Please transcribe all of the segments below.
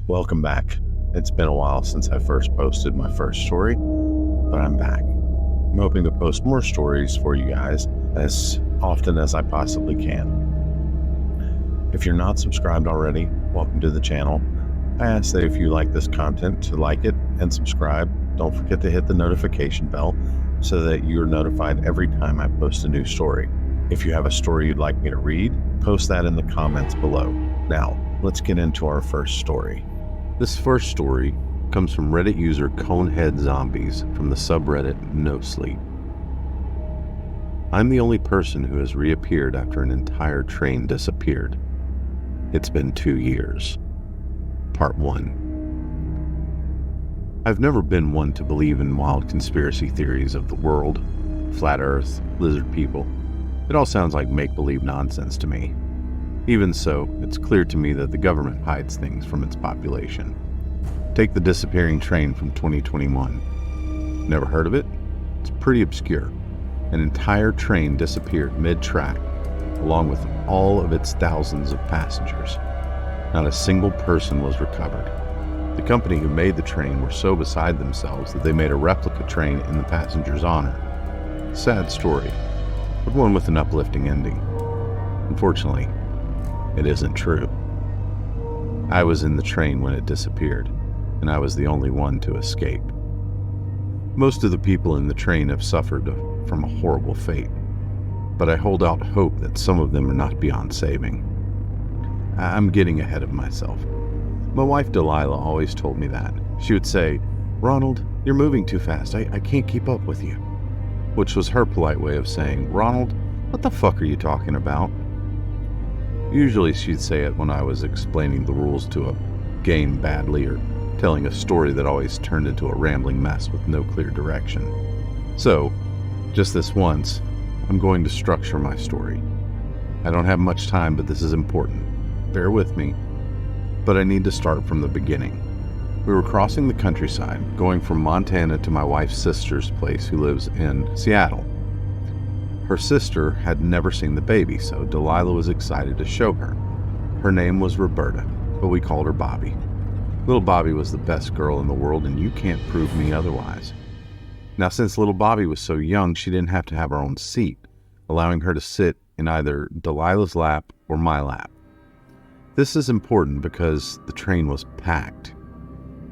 Welcome back. It's been a while since I first posted my first story, but I'm back. I'm hoping to post more stories for you guys as often as I possibly can. If you're not subscribed already, welcome to the channel. I ask that if you like this content to like it and subscribe. Don't forget to hit the notification bell so that you're notified every time I post a new story. If you have a story you'd like me to read, post that in the comments below. Now, let's get into our first story. This first story comes from Reddit user Conehead Zombies from the subreddit nosleep. I'm the only person who has reappeared after an entire train disappeared. It's been 2 years. Part 1. I've never been one to believe in wild conspiracy theories of the world, flat earth, lizard people. It all sounds like make-believe nonsense to me. Even so, it's clear to me that the government hides things from its population. Take the disappearing train from 2021. Never heard of it? It's pretty obscure. An entire train disappeared mid-track, along with all of its thousands of passengers. Not a single person was recovered. The company who made the train were so beside themselves that they made a replica train in the passengers' honor. Sad story, but one with an uplifting ending. Unfortunately, it isn't true. I was in the train when it disappeared, and I was the only one to escape. Most of the people in the train have suffered from a horrible fate, but I hold out hope that some of them are not beyond saving. I'm getting ahead of myself. My wife Delilah always told me that. She would say, "Ronald, you're moving too fast. I can't keep up with you." Which was her polite way of saying, "Ronald, what the fuck are you talking about?" Usually she'd say it when I was explaining the rules to a game badly or telling a story that always turned into a rambling mess with no clear direction. So, just this once, I'm going to structure my story. I don't have much time, but this is important. Bear with me. But I need to start from the beginning. We were crossing the countryside, going from Montana to my wife's sister's place who lives in Seattle. Her sister had never seen the baby, so Delilah was excited to show her. Her name was Roberta, but we called her Bobby. Little Bobby was the best girl in the world, and you can't prove me otherwise. Now, since little Bobby was so young, she didn't have to have her own seat, allowing her to sit in either Delilah's lap or my lap. This is important because the train was packed.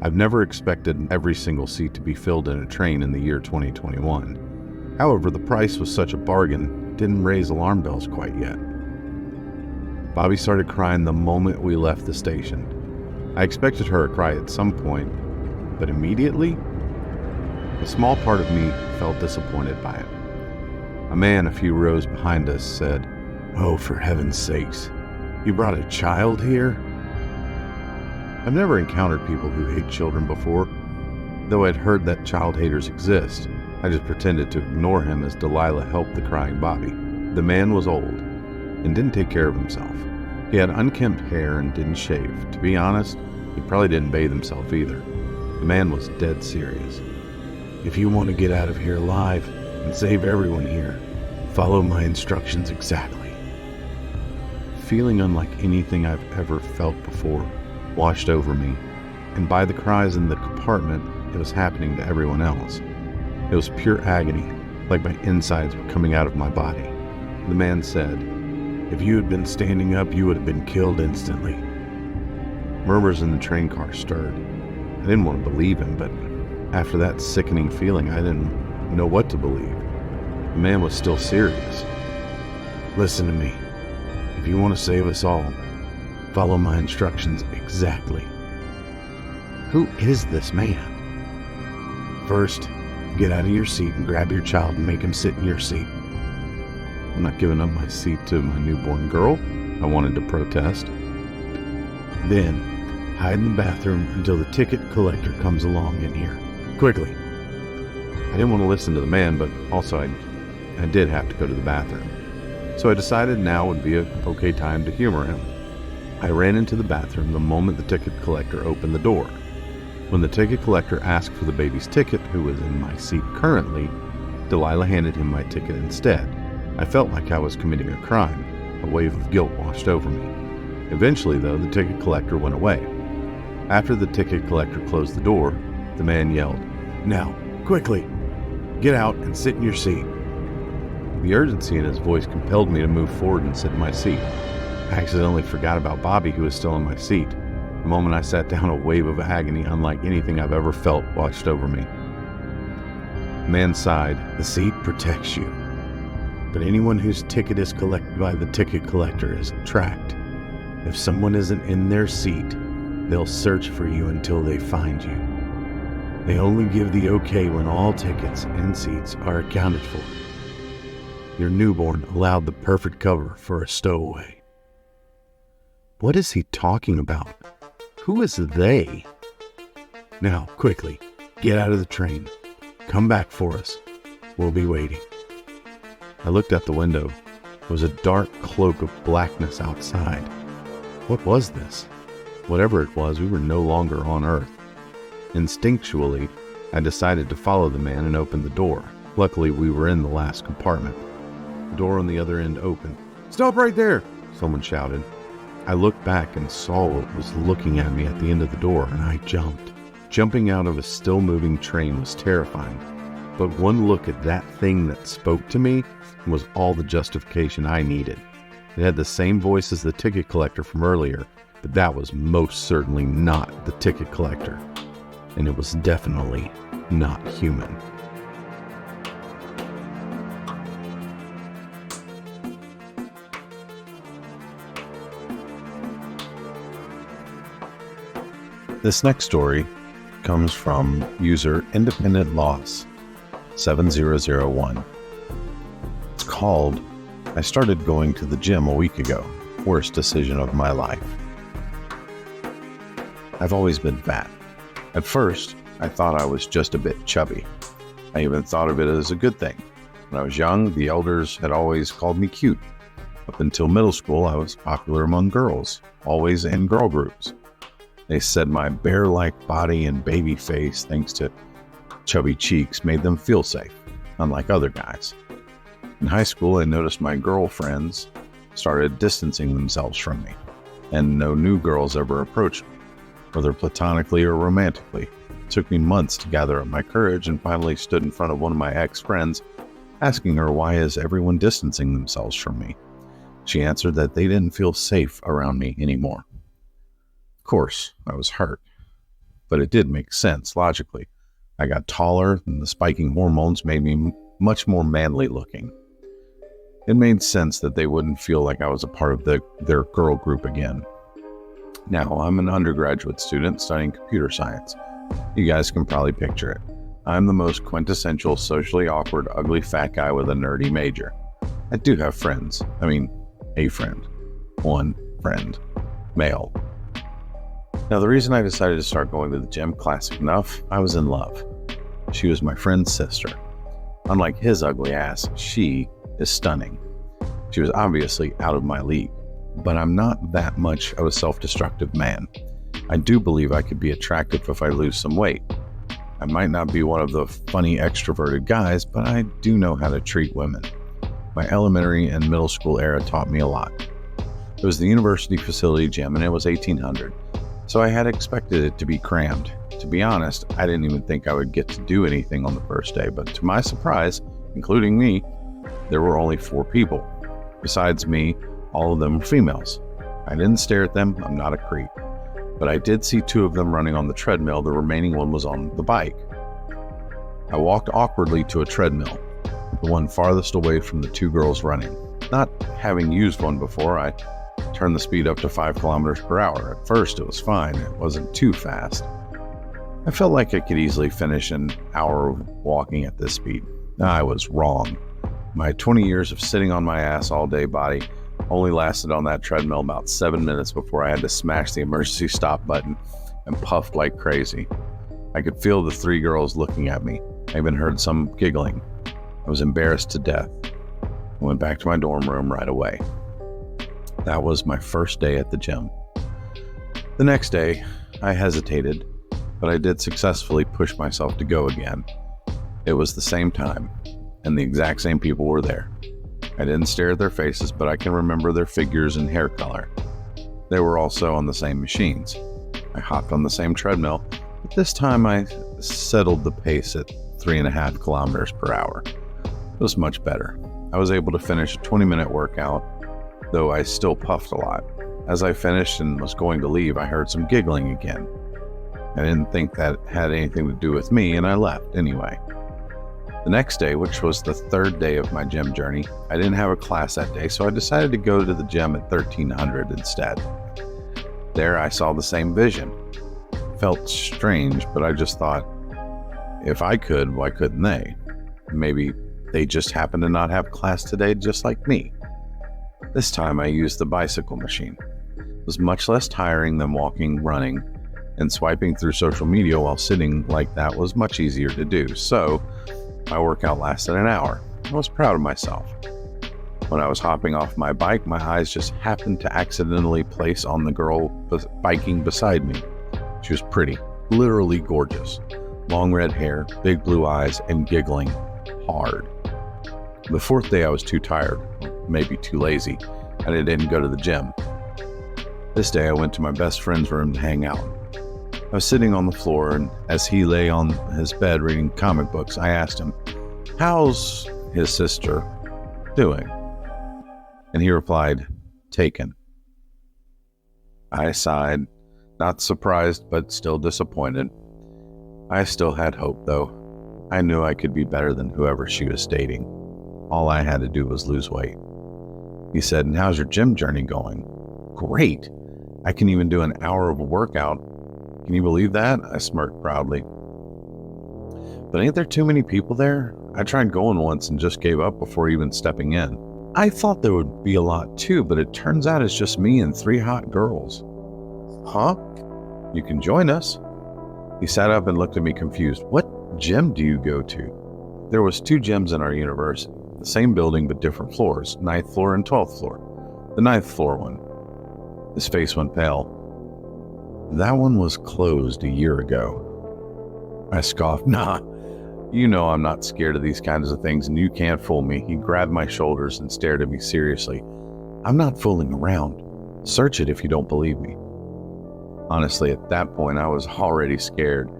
I've never expected every single seat to be filled in a train in the year 2021. However, the price was such a bargain, it didn't raise alarm bells quite yet. Bobby started crying the moment we left the station. I expected her to cry at some point, but immediately, a small part of me felt disappointed by it. A man a few rows behind us said, "Oh, for heaven's sakes, you brought a child here?" I've never encountered people who hate children before, though I'd heard that child haters exist. I just pretended to ignore him as Delilah helped the crying Bobby. The man was old and didn't take care of himself. He had unkempt hair and didn't shave. To be honest, he probably didn't bathe himself either. The man was dead serious. "If you want to get out of here alive and save everyone here, follow my instructions exactly." Feeling unlike anything I've ever felt before washed over me, and by the cries in the compartment, it was happening to everyone else. It was pure agony, like my insides were coming out of my body. The man said, "If you had been standing up, you would have been killed instantly." Murmurs in the train car stirred. I didn't want to believe him, but after that sickening feeling, I didn't know what to believe. The man was still serious. "Listen to me. If you want to save us all, follow my instructions exactly." Who is this man? First, get out of your seat and grab your child and make him sit in your seat. I'm not giving up my seat to my newborn girl, I wanted to protest. Then, hide in the bathroom until the ticket collector comes along in here. Quickly. I didn't want to listen to the man, but also I did have to go to the bathroom. So I decided now would be an okay time to humor him. I ran into the bathroom the moment the ticket collector opened the door. When the ticket collector asked for the baby's ticket, who was in my seat currently, Delilah handed him my ticket instead. I felt like I was committing a crime. A wave of guilt washed over me. Eventually, though, the ticket collector went away. After the ticket collector closed the door, the man yelled, "Now, quickly, get out and sit in your seat." The urgency in his voice compelled me to move forward and sit in my seat. I accidentally forgot about Bobby, who was still in my seat. The moment I sat down, a wave of agony unlike anything I've ever felt washed over me. The man sighed. "The seat protects you, but anyone whose ticket is collected by the ticket collector is tracked. If someone isn't in their seat, they'll search for you until they find you. They only give the okay when all tickets and seats are accounted for. Your newborn allowed the perfect cover for a stowaway." What is he talking about? Who is they? "Now, quickly, get out of the train. Come back for us. We'll be waiting." I looked out the window. There was a dark cloak of blackness outside. What was this? Whatever it was, we were no longer on Earth. Instinctually, I decided to follow the man and open the door. Luckily, we were in the last compartment. The door on the other end opened. "Stop right there!" someone shouted. I looked back and saw what was looking at me at the end of the door, and I jumped. Jumping out of a still-moving train was terrifying, but one look at that thing that spoke to me was all the justification I needed. It had the same voice as the ticket collector from earlier, but that was most certainly not the ticket collector, and it was definitely not human. This next story comes from user Independent Loss 7001. It's called, "I started going to the gym a week ago. Worst decision of my life." I've always been fat. At first, I thought I was just a bit chubby. I even thought of it as a good thing. When I was young, the elders had always called me cute. Up until middle school, I was popular among girls, always in girl groups. They said my bear-like body and baby face, thanks to chubby cheeks, made them feel safe, unlike other guys. In high school, I noticed my girlfriends started distancing themselves from me, and no new girls ever approached me, whether platonically or romantically. It took me months to gather up my courage and finally stood in front of one of my ex-friends, asking her, "Why is everyone distancing themselves from me?" She answered that they didn't feel safe around me anymore. Of course, I was hurt, but it did make sense logically. I got taller, and the spiking hormones made me much more manly looking. It made sense that they wouldn't feel like I was a part of their girl group again. Now, I'm an undergraduate student studying computer science. You guys can probably picture it. I'm the most quintessential socially awkward, ugly fat guy with a nerdy major. I do have friends. I mean, a friend. One friend. Male. Now, the reason I decided to start going to the gym, classic enough, I was in love. She was my friend's sister. Unlike his ugly ass, she is stunning. She was obviously out of my league, but I'm not that much of a self-destructive man. I do believe I could be attractive if I lose some weight. I might not be one of the funny extroverted guys, but I do know how to treat women. My elementary and middle school era taught me a lot. It was the university facility gym, and it was 1800. So I had expected it to be crammed. To be honest, I didn't even think I would get to do anything on the first day, but to my surprise, including me, there were only 4 people. Besides me, all of them were females. I didn't stare at them, I'm not a creep. But I did see 2 of them running on the treadmill, the remaining one was on the bike. I walked awkwardly to a treadmill, the one farthest away from the 2 girls running. Not having used one before, I turned the speed up to 5 kilometers per hour. At first it was fine, it wasn't too fast. I felt like I could easily finish an hour of walking at this speed. I was wrong. My 20 years of sitting on my ass all day body only lasted on that treadmill about 7 minutes before I had to smash the emergency stop button and puffed like crazy. I could feel the 3 girls looking at me. I even heard some giggling. I was embarrassed to death. I went back to my dorm room right away. That was my first day at the gym. The next day, I hesitated, but I did successfully push myself to go again. It was the same time, and the exact same people were there. I didn't stare at their faces, but I can remember their figures and hair color. They were also on the same machines. I hopped on the same treadmill, but this time I settled the pace at 3.5 kilometers per hour. It was much better. I was able to finish a 20-minute workout, though I still puffed a lot. As I finished and was going to leave, I heard some giggling again. I didn't think that had anything to do with me, and I left anyway. The next day, which was the third day of my gym journey, I didn't have a class that day, so I decided to go to the gym at 1300 instead. There I saw the same vision. Felt strange, but I just thought, if I could, why couldn't they? Maybe they just happened to not have class today just like me. This time I used the bicycle machine. It was much less tiring than walking, running, and swiping through social media while sitting like that was much easier to do. So my workout lasted an hour. I was proud of myself. When I was hopping off my bike, my eyes just happened to accidentally place on the girl biking beside me. She was pretty, literally gorgeous. Long red hair, big blue eyes, and giggling hard. The fourth day I was too tired, maybe too lazy, and I didn't go to the gym. This day I went to my best friend's room to hang out. I was sitting on the floor, and as he lay on his bed reading comic books, I asked him, "How's his sister doing?" And he replied, "Taken." I sighed, not surprised, but still disappointed. I still had hope, though. I knew I could be better than whoever she was dating. All I had to do was lose weight. He said, "And how's your gym journey going?" "Great. I can even do an hour of a workout. Can you believe that?" I smirked proudly. "But ain't there too many people there? I tried going once and just gave up before even stepping in." "I thought there would be a lot too, but it turns out it's just me and 3 hot girls." "Huh? You can join us." He sat up and looked at me confused. "What gym do you go to?" There was 2 gyms in our university, the same building but different floors, 9th floor and 12th floor. The 9th floor one. His face went pale. "That one was closed a year ago." I scoffed. "Nah, you know I'm not scared of these kinds of things and you can't fool me." He grabbed my shoulders and stared at me seriously. "I'm not fooling around. Search it if you don't believe me." Honestly, at that point, I was already scared.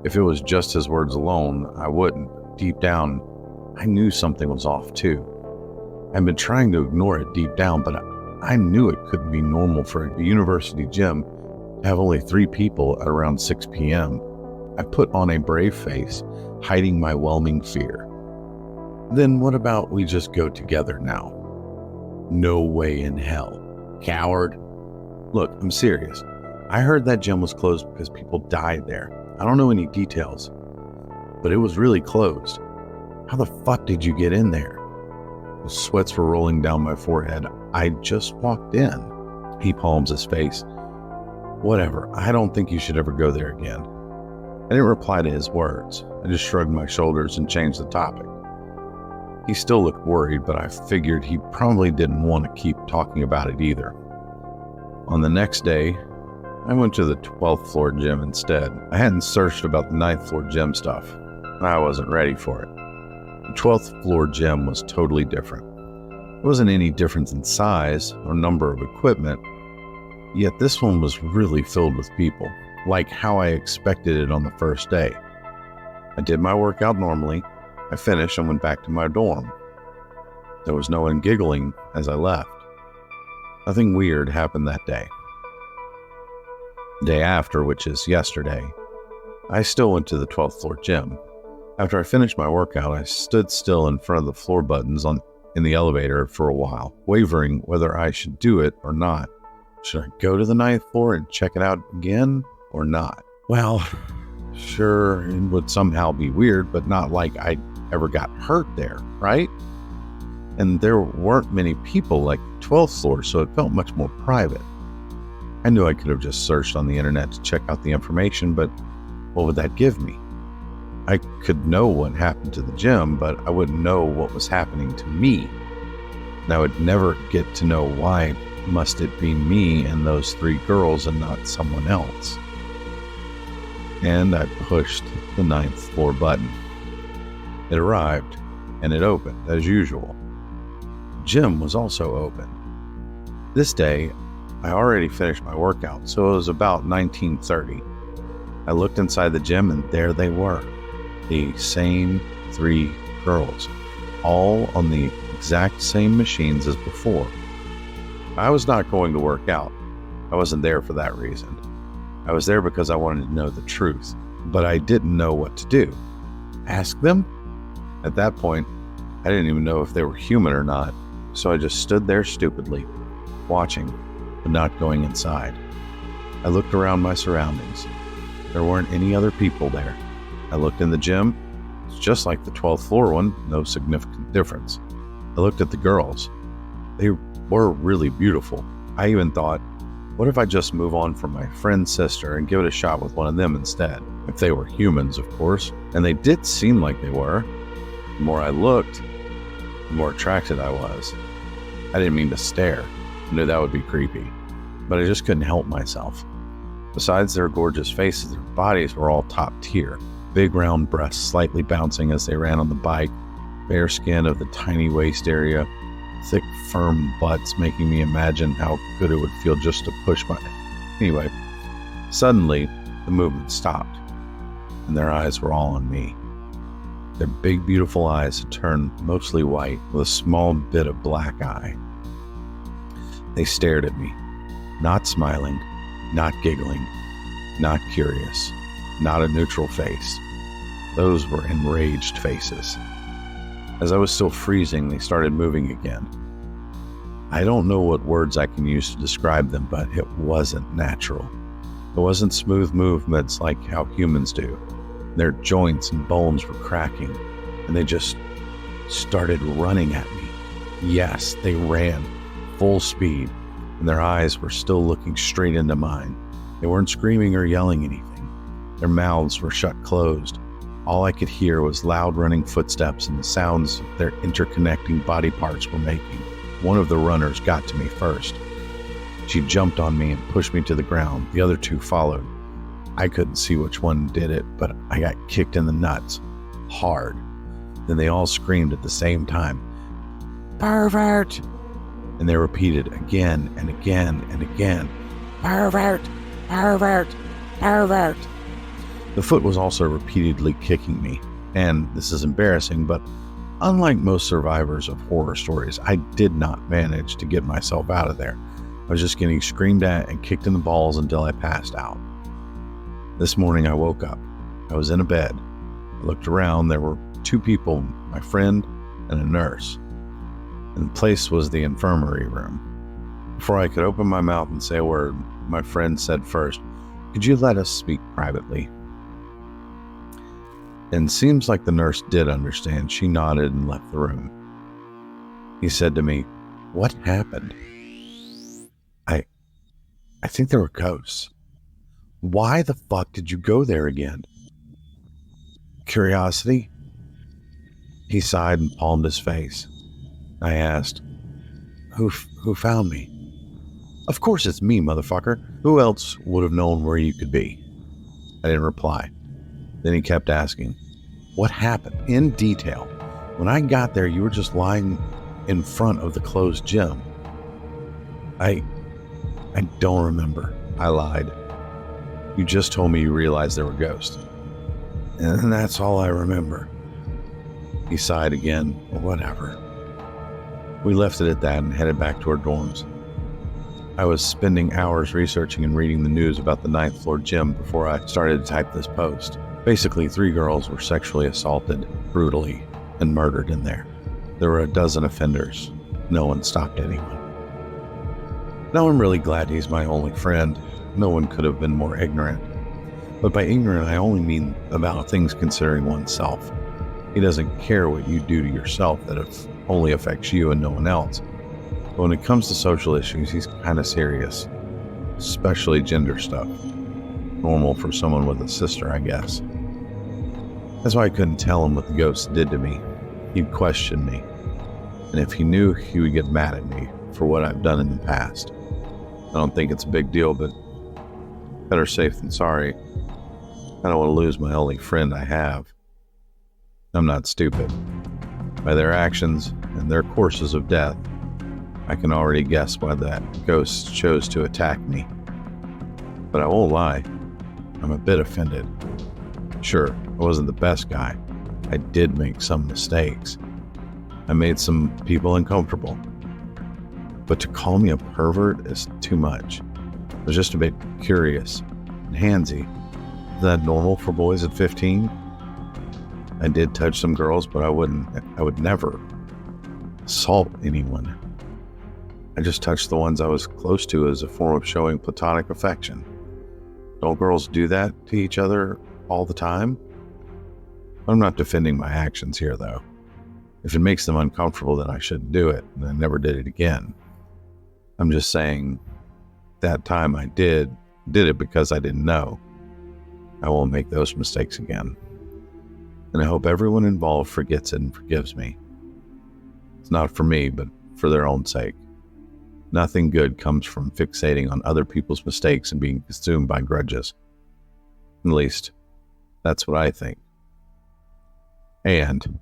If it was just his words alone, I wouldn't. Deep down, I knew something was off too. I'd been trying to ignore it deep down, but I knew it couldn't be normal for a university gym to have only 3 people at around 6 p.m. I put on a brave face, hiding my whelming fear. "Then what about we just go together now?" "No way in hell. Coward." "Look, I'm serious. I heard that gym was closed because people died there. I don't know any details, but it was really closed. How the fuck did you get in there?" The sweats were rolling down my forehead. "I just walked in." He palms his face. "Whatever. I don't think you should ever go there again." I didn't reply to his words. I just shrugged my shoulders and changed the topic. He still looked worried, but I figured he probably didn't want to keep talking about it either. On the next day, I went to the 12th floor gym instead. I hadn't searched about the 9th floor gym stuff. I wasn't ready for it. The 12th floor gym was totally different. There wasn't any difference in size or number of equipment, yet this one was really filled with people, like how I expected it on the first day. I did my workout normally. I finished and went back to my dorm. There was no one giggling as I left. Nothing weird happened that day. The day after, which is yesterday, I still went to the 12th floor gym. After I finished my workout, I stood still in front of the floor buttons in the elevator for a while, wavering whether I should do it or not. Should I go to the 9th floor and check it out again or not? Well, sure, it would somehow be weird, but not like I ever got hurt there, right? And there weren't many people like the 12th floor, so it felt much more private. I knew I could have just searched on the internet to check out the information, but what would that give me? I could know what happened to the gym, but I wouldn't know what was happening to me. And I would never get to know why must it be me and those 3 girls and not someone else. And I pushed the 9th floor button. It arrived, and it opened as usual. The gym was also open. This day, I already finished my workout, so it was about 19:30. I looked inside the gym and there they were. The same 3 girls, all on the exact same machines as before. I was not going to work out. I wasn't there for that reason. I was there because I wanted to know the truth, but I didn't know what to do. Ask them? At that point, I didn't even know if they were human or not, so I just stood there stupidly, watching, but not going inside. I looked around my surroundings. There weren't any other people there. I looked in the gym. It's just like the 12th floor one, no significant difference. I looked at the girls. They were really beautiful. I even thought, what if I just move on from my friend's sister and give it a shot with one of them instead? If they were humans, of course. And they did seem like they were. The more I looked, the more attracted I was. I didn't mean to stare. I knew that would be creepy, but I just couldn't help myself. Besides their gorgeous faces, their bodies were all top tier. Big round breasts slightly bouncing as they ran on the bike, bare skin of the tiny waist area, thick firm butts making me imagine how good it would feel just to push my... Anyway, suddenly the movement stopped, and their eyes were all on me. Their big beautiful eyes had turned mostly white with a small bit of black eye. They stared at me, not smiling, not giggling, not curious, not a neutral face. Those were enraged faces. As I was still freezing, they started moving again. I don't know what words I can use to describe them, but it wasn't natural. It wasn't smooth movements like how humans do. Their joints and bones were cracking, and they just started running at me. Yes, they ran, full speed, and their eyes were still looking straight into mine. They weren't screaming or yelling anything. Their mouths were shut closed. All I could hear was loud running footsteps and the sounds their interconnecting body parts were making. One of the runners got to me first. She jumped on me and pushed me to the ground. The other 2 followed. I couldn't see which one did it, but I got kicked in the nuts. Hard. Then they all screamed at the same time, "Pervert!" And they repeated again and again and again, "Pervert! Pervert! Pervert!" The foot was also repeatedly kicking me, and this is embarrassing, but unlike most survivors of horror stories, I did not manage to get myself out of there. I was just getting screamed at and kicked in the balls until I passed out. This morning I woke up. I was in a bed. I looked around. There were 2 people, my friend and a nurse. And the place was the infirmary room. Before I could open my mouth and say a word, my friend said first, "Could you let us speak privately?" And seems like the nurse did understand. She nodded and left the room. He said to me, "What happened?" I think there were ghosts. Why the fuck did you go there again? Curiosity? He sighed and palmed his face. I asked, Who found me? Of course it's me, motherfucker. Who else would have known where you could be? I didn't reply. Then he kept asking, what happened? In detail. When I got there, you were just lying in front of the closed gym. I don't remember. I lied. You just told me you realized there were ghosts. And that's all I remember. He sighed again. Whatever. We left it at that and headed back to our dorms. I was spending hours researching and reading the news about the 9th floor gym before I started to type this post. Basically, 3 girls were sexually assaulted, brutally, and murdered in there. There were a dozen offenders. No one stopped anyone. Now I'm really glad he's my only friend. No one could have been more ignorant. But by ignorant, I only mean about things considering oneself. He doesn't care what you do to yourself, that it only affects you and no one else. But when it comes to social issues, he's kind of serious. Especially gender stuff. Normal for someone with a sister, I guess. That's why I couldn't tell him what the ghost did to me. He'd question me. And if he knew, he would get mad at me for what I've done in the past. I don't think it's a big deal, but better safe than sorry. I don't want to lose my only friend I have. I'm not stupid. By their actions and their courses of death, I can already guess why that ghost chose to attack me. But I won't lie, I'm a bit offended. Sure, I wasn't the best guy. I did make some mistakes. I made some people uncomfortable. But to call me a pervert is too much. I was just a bit curious and handsy. Is that normal for boys at 15? I did touch some girls, but I would never assault anyone. I just touched the ones I was close to as a form of showing platonic affection. Don't girls do that to each other all the time? I'm not defending my actions here, though. If it makes them uncomfortable, then I shouldn't do it, and I never did it again. I'm just saying that time I did it because I didn't know. I won't make those mistakes again. And I hope everyone involved forgets it and forgives me. It's not for me, but for their own sake. Nothing good comes from fixating on other people's mistakes and being consumed by grudges. At least, that's what I think. And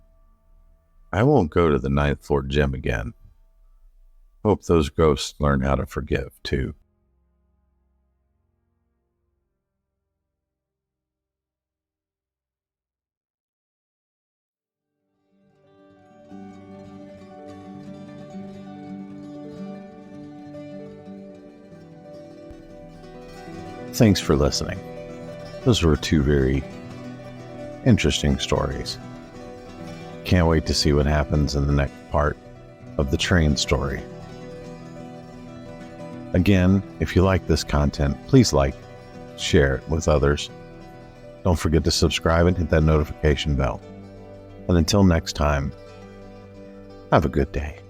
I won't go to the 9th floor gym again. Hope those ghosts learn how to forgive, too. Thanks for listening. Those were 2 very interesting stories. Can't wait to see what happens in the next part of the train story. Again, if you like this content, please share it with others. Don't forget to subscribe and hit that notification bell. And until next time, have a good day.